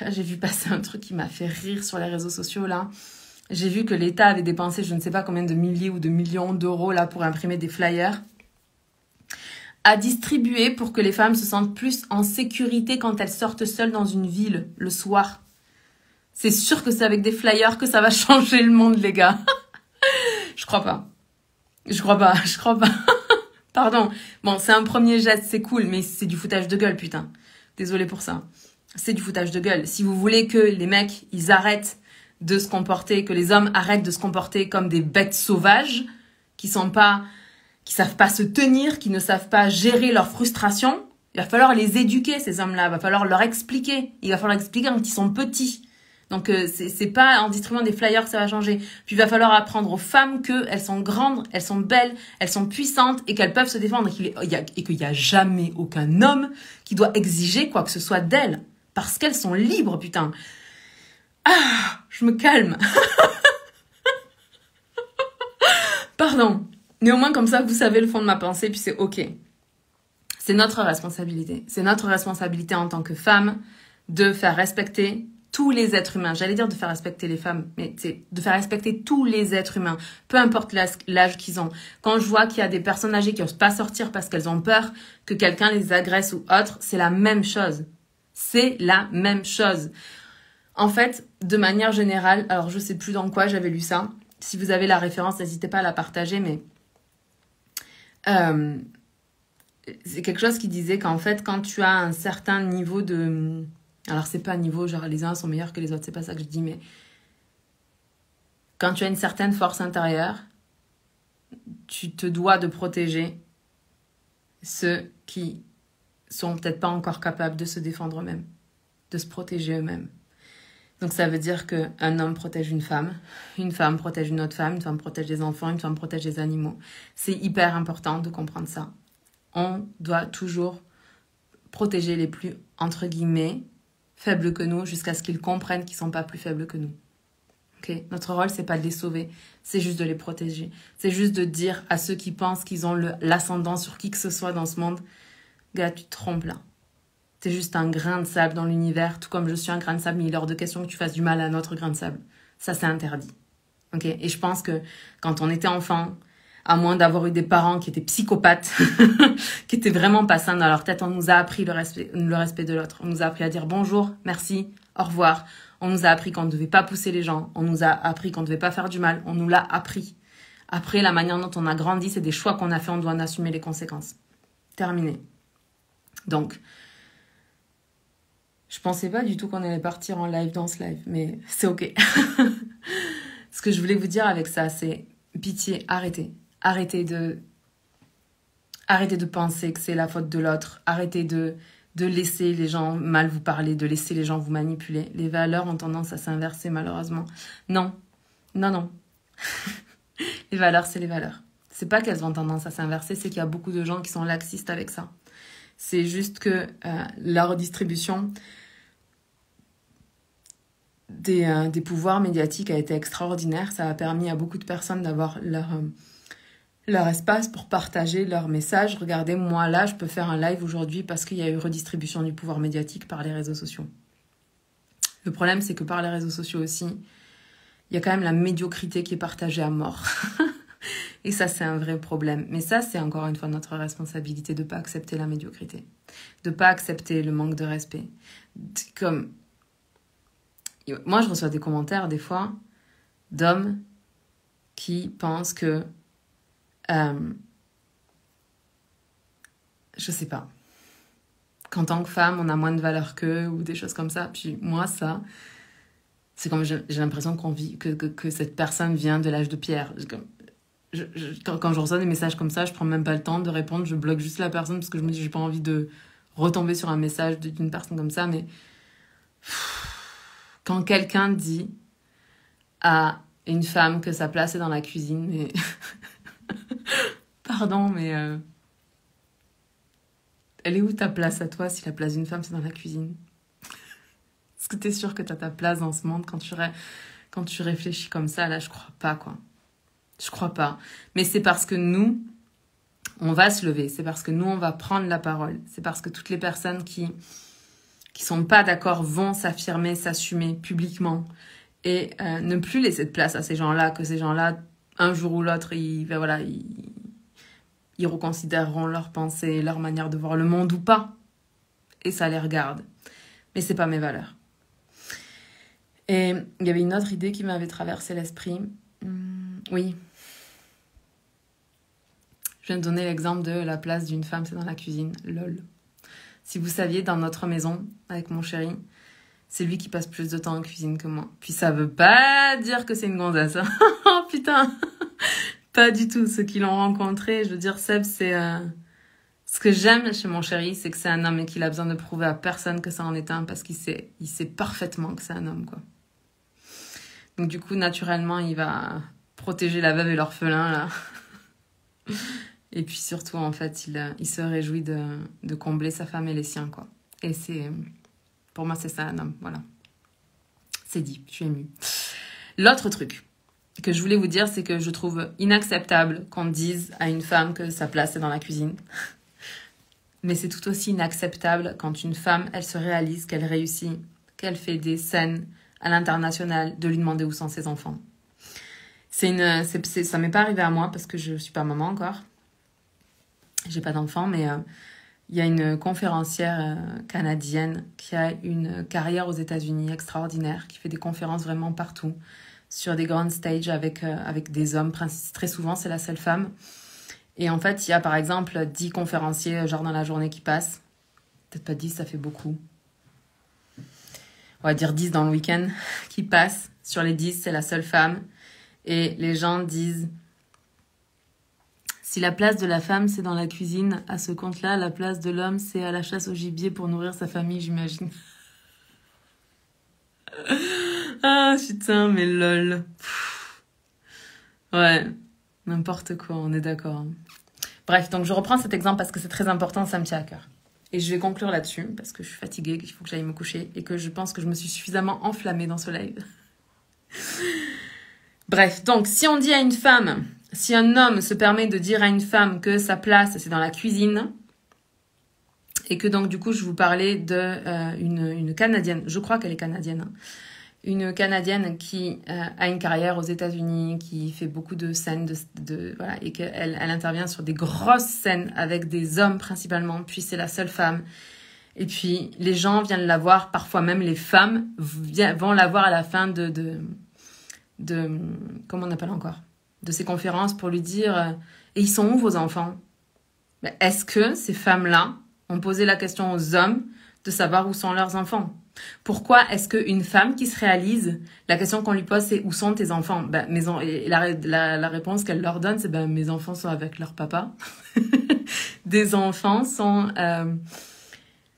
là, j'ai vu passer un truc qui m'a fait rire sur les réseaux sociaux là. J'ai vu que l'État avait dépensé je ne sais pas combien de milliers ou de millions d'euros là pour imprimer des flyers à distribuer pour que les femmes se sentent plus en sécurité quand elles sortent seules dans une ville le soir. C'est sûr que c'est avec des flyers que ça va changer le monde, les gars. Je crois pas. Pardon. Bon, c'est un premier geste, c'est cool, mais c'est du foutage de gueule, putain. Désolée pour ça. C'est du foutage de gueule. Si vous voulez que les mecs, ils arrêtent de se comporter, que les hommes arrêtent de se comporter comme des bêtes sauvages, qui savent pas se tenir, qui ne savent pas gérer leur frustration, il va falloir les éduquer, ces hommes-là. Il va falloir leur expliquer. Il va falloir expliquer quand ils sont petits. Donc, c'est pas en distribuant des flyers que ça va changer. Puis, il va falloir apprendre aux femmes qu'elles sont grandes, elles sont belles, elles sont puissantes et qu'elles peuvent se défendre et qu'il y a jamais aucun homme qui doit exiger quoi que ce soit d'elles. Parce qu'elles sont libres, putain. Ah, je me calme. Pardon. Mais au moins, comme ça, vous savez le fond de ma pensée, puis c'est ok. C'est notre responsabilité. C'est notre responsabilité en tant que femme de faire respecter tous les êtres humains. J'allais dire de faire respecter les femmes, mais c'est de faire respecter tous les êtres humains, peu importe l'âge qu'ils ont. Quand je vois qu'il y a des personnes âgées qui n'osent pas sortir parce qu'elles ont peur que quelqu'un les agresse ou autre, c'est la même chose. C'est la même chose. En fait, de manière générale, alors je sais plus dans quoi j'avais lu ça. Si vous avez la référence, n'hésitez pas à la partager, mais c'est quelque chose qui disait qu'en fait, quand tu as un certain niveau de... Alors, c'est pas un niveau, genre les uns sont meilleurs que les autres, c'est pas ça que je dis, mais quand tu as une certaine force intérieure, tu te dois de protéger ceux qui sont peut-être pas encore capables de se défendre eux-mêmes, de se protéger eux-mêmes. Donc ça veut dire qu'un homme protège une femme protège une autre femme, une femme protège des enfants, une femme protège des animaux. C'est hyper important de comprendre ça. On doit toujours protéger les plus, entre guillemets, faibles que nous, jusqu'à ce qu'ils comprennent qu'ils ne sont pas plus faibles que nous. Okay. Notre rôle, c'est pas de les sauver, c'est juste de les protéger. C'est juste de dire à ceux qui pensent qu'ils ont l'ascendant sur qui que ce soit dans ce monde, gars, tu te trompes là. T'es juste un grain de sable dans l'univers, tout comme je suis un grain de sable, mais il est hors de question que tu fasses du mal à un autre grain de sable. Ça, c'est interdit. Okay. Et je pense que quand on était enfant, à moins d'avoir eu des parents qui étaient psychopathes, qui étaient vraiment pas sains dans leur tête, on nous a appris le respect de l'autre. On nous a appris à dire bonjour, merci, au revoir. On nous a appris qu'on ne devait pas pousser les gens. On nous a appris qu'on ne devait pas faire du mal. On nous l'a appris. Après, la manière dont on a grandi, c'est des choix qu'on a fait, on doit en assumer les conséquences. Terminé. Donc, je pensais pas du tout qu'on allait partir en live dans ce live, mais c'est ok. Ce que je voulais vous dire avec ça, c'est pitié, arrêtez. Arrêtez de penser que c'est la faute de l'autre. Arrêtez de laisser les gens mal vous parler, de laisser les gens vous manipuler. Les valeurs ont tendance à s'inverser, malheureusement. Non. Les valeurs, c'est les valeurs. C'est pas qu'elles ont tendance à s'inverser, c'est qu'il y a beaucoup de gens qui sont laxistes avec ça. C'est juste que la redistribution des pouvoirs médiatiques a été extraordinaire. Ça a permis à beaucoup de personnes d'avoir leur espace pour partager leurs messages. Regardez, moi là, je peux faire un live aujourd'hui parce qu'il y a eu redistribution du pouvoir médiatique par les réseaux sociaux. Le problème, c'est que par les réseaux sociaux aussi, il y a quand même la médiocrité qui est partagée à mort. Et ça, c'est un vrai problème. Mais ça, c'est encore une fois notre responsabilité de ne pas accepter la médiocrité. De ne pas accepter le manque de respect. Comme... Moi, je reçois des commentaires, des fois, d'hommes qui pensent que... je sais pas. Qu'en tant que femme, on a moins de valeur qu'eux ou des choses comme ça. Puis moi, ça... C'est comme j'ai l'impression qu'on vit, que cette personne vient de l'âge de pierre. Quand je reçois des messages comme ça, je prends même pas le temps de répondre, je bloque juste la personne parce que je me dis j'ai pas envie de retomber sur un message d'une personne comme ça. Mais quand quelqu'un dit à une femme que sa place est dans la cuisine, mais pardon, mais elle est où ta place à toi si la place d'une femme c'est dans la cuisine? Est-ce que t'es sûre que t'as ta place dans ce monde quand tu réfléchis comme ça? Là, je crois pas, quoi. Je crois pas. Mais c'est parce que nous, on va se lever. C'est parce que nous, on va prendre la parole. C'est parce que toutes les personnes qui sont pas d'accord vont s'affirmer, s'assumer publiquement et ne plus laisser de place à ces gens-là, que ces gens-là, un jour ou l'autre, ils reconsidéreront leurs pensées, leur manière de voir le monde ou pas. Et ça les regarde. Mais c'est pas mes valeurs. Et il y avait une autre idée qui m'avait traversé l'esprit. Oui. Je viens de donner l'exemple de la place d'une femme, c'est dans la cuisine. Lol. Si vous saviez, dans notre maison, avec mon chéri, c'est lui qui passe plus de temps en cuisine que moi. Puis ça veut pas dire que c'est une gonzesse. Oh putain. Pas du tout. Ceux qui l'ont rencontré, je veux dire, Seb, c'est... Ce que j'aime chez mon chéri, c'est que c'est un homme et qu'il a besoin de prouver à personne que ça en est un parce qu'il sait parfaitement que c'est un homme, quoi. Donc du coup, naturellement, il va protéger la veuve et l'orphelin, là. Et puis surtout, en fait, il se réjouit de combler sa femme et les siens, quoi. Et pour moi, c'est ça un homme, voilà. C'est dit, je suis émue. L'autre truc que je voulais vous dire, c'est que je trouve inacceptable qu'on dise à une femme que sa place est dans la cuisine. Mais c'est tout aussi inacceptable quand une femme, elle se réalise qu'elle réussit, qu'elle fait des scènes à l'international, de lui demander où sont ses enfants. Ça m'est pas arrivé à moi parce que je suis pas maman encore. J'ai pas d'enfant, mais il y a une conférencière canadienne qui a une carrière aux États-Unis extraordinaire, qui fait des conférences vraiment partout, sur des grandes stages avec des hommes. Très souvent, c'est la seule femme. Et en fait, il y a par exemple 10 conférenciers genre dans la journée qui passent. Peut-être pas 10, ça fait beaucoup. On va dire 10 dans le week-end qui passent. Sur les 10, c'est la seule femme. Et les gens disent, si la place de la femme, c'est dans la cuisine, à ce compte-là, la place de l'homme, c'est à la chasse au gibier pour nourrir sa famille, j'imagine. Ah, putain, mais lol. Ouais, n'importe quoi, on est d'accord. Bref, donc je reprends cet exemple parce que c'est très important, ça me tient à cœur. Et je vais conclure là-dessus parce que je suis fatiguée, qu'il faut que j'aille me coucher et que je pense que je me suis suffisamment enflammée dans ce live. Bref, donc si on dit à une femme, si un homme se permet de dire à une femme que sa place c'est dans la cuisine, et que donc du coup je vous parlais de une Canadienne, je crois qu'elle est canadienne, hein, une Canadienne qui a une carrière aux États-Unis, qui fait beaucoup de scènes, voilà, et qu'elle intervient sur des grosses scènes avec des hommes principalement, puis c'est la seule femme. Et puis les gens viennent la voir, parfois même les femmes vont la voir à la fin de comment on appelle encore, de ces conférences pour lui dire et ils sont où vos enfants? Ben, est-ce que ces femmes-là ont posé la question aux hommes de savoir où sont leurs enfants? Pourquoi est-ce qu'une femme qui se réalise, la question qu'on lui pose c'est où sont tes enfants? Ben, et la réponse qu'elle leur donne c'est ben, mes enfants sont avec leur papa. Des enfants sont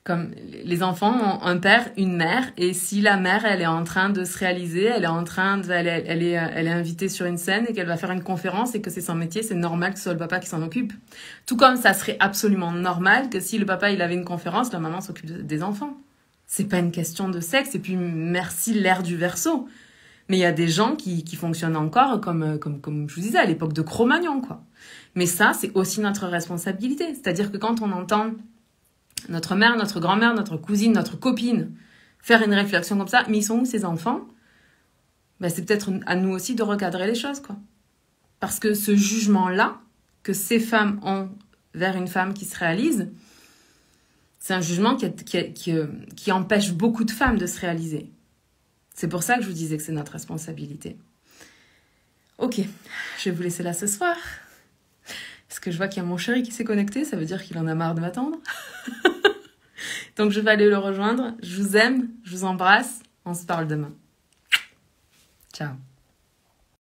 comme les enfants ont un père, une mère, et si la mère elle est en train de se réaliser, elle est invitée sur une scène et qu'elle va faire une conférence et que c'est son métier, c'est normal que ce soit le papa qui s'en occupe. Tout comme ça serait absolument normal que si le papa il avait une conférence, la maman s'occupe des enfants. C'est pas une question de sexe, et puis merci l'ère du Verseau. Mais il y a des gens qui fonctionnent encore comme je vous disais à l'époque de Cro-Magnon, quoi. Mais ça, c'est aussi notre responsabilité. C'est-à-dire que quand on entend notre mère, notre grand-mère, notre cousine, notre copine faire une réflexion comme ça, mais ils sont où ces enfants? Ben, c'est peut-être à nous aussi de recadrer les choses, quoi. Parce que ce jugement-là que ces femmes ont vers une femme qui se réalise, c'est un jugement qui empêche beaucoup de femmes de se réaliser. C'est pour ça que je vous disais que c'est notre responsabilité. Ok, je vais vous laisser là ce soir. Parce que je vois qu'il y a mon chéri qui s'est connecté, ça veut dire qu'il en a marre de m'attendre. Donc je vais aller le rejoindre. Je vous aime, je vous embrasse. On se parle demain. Ciao.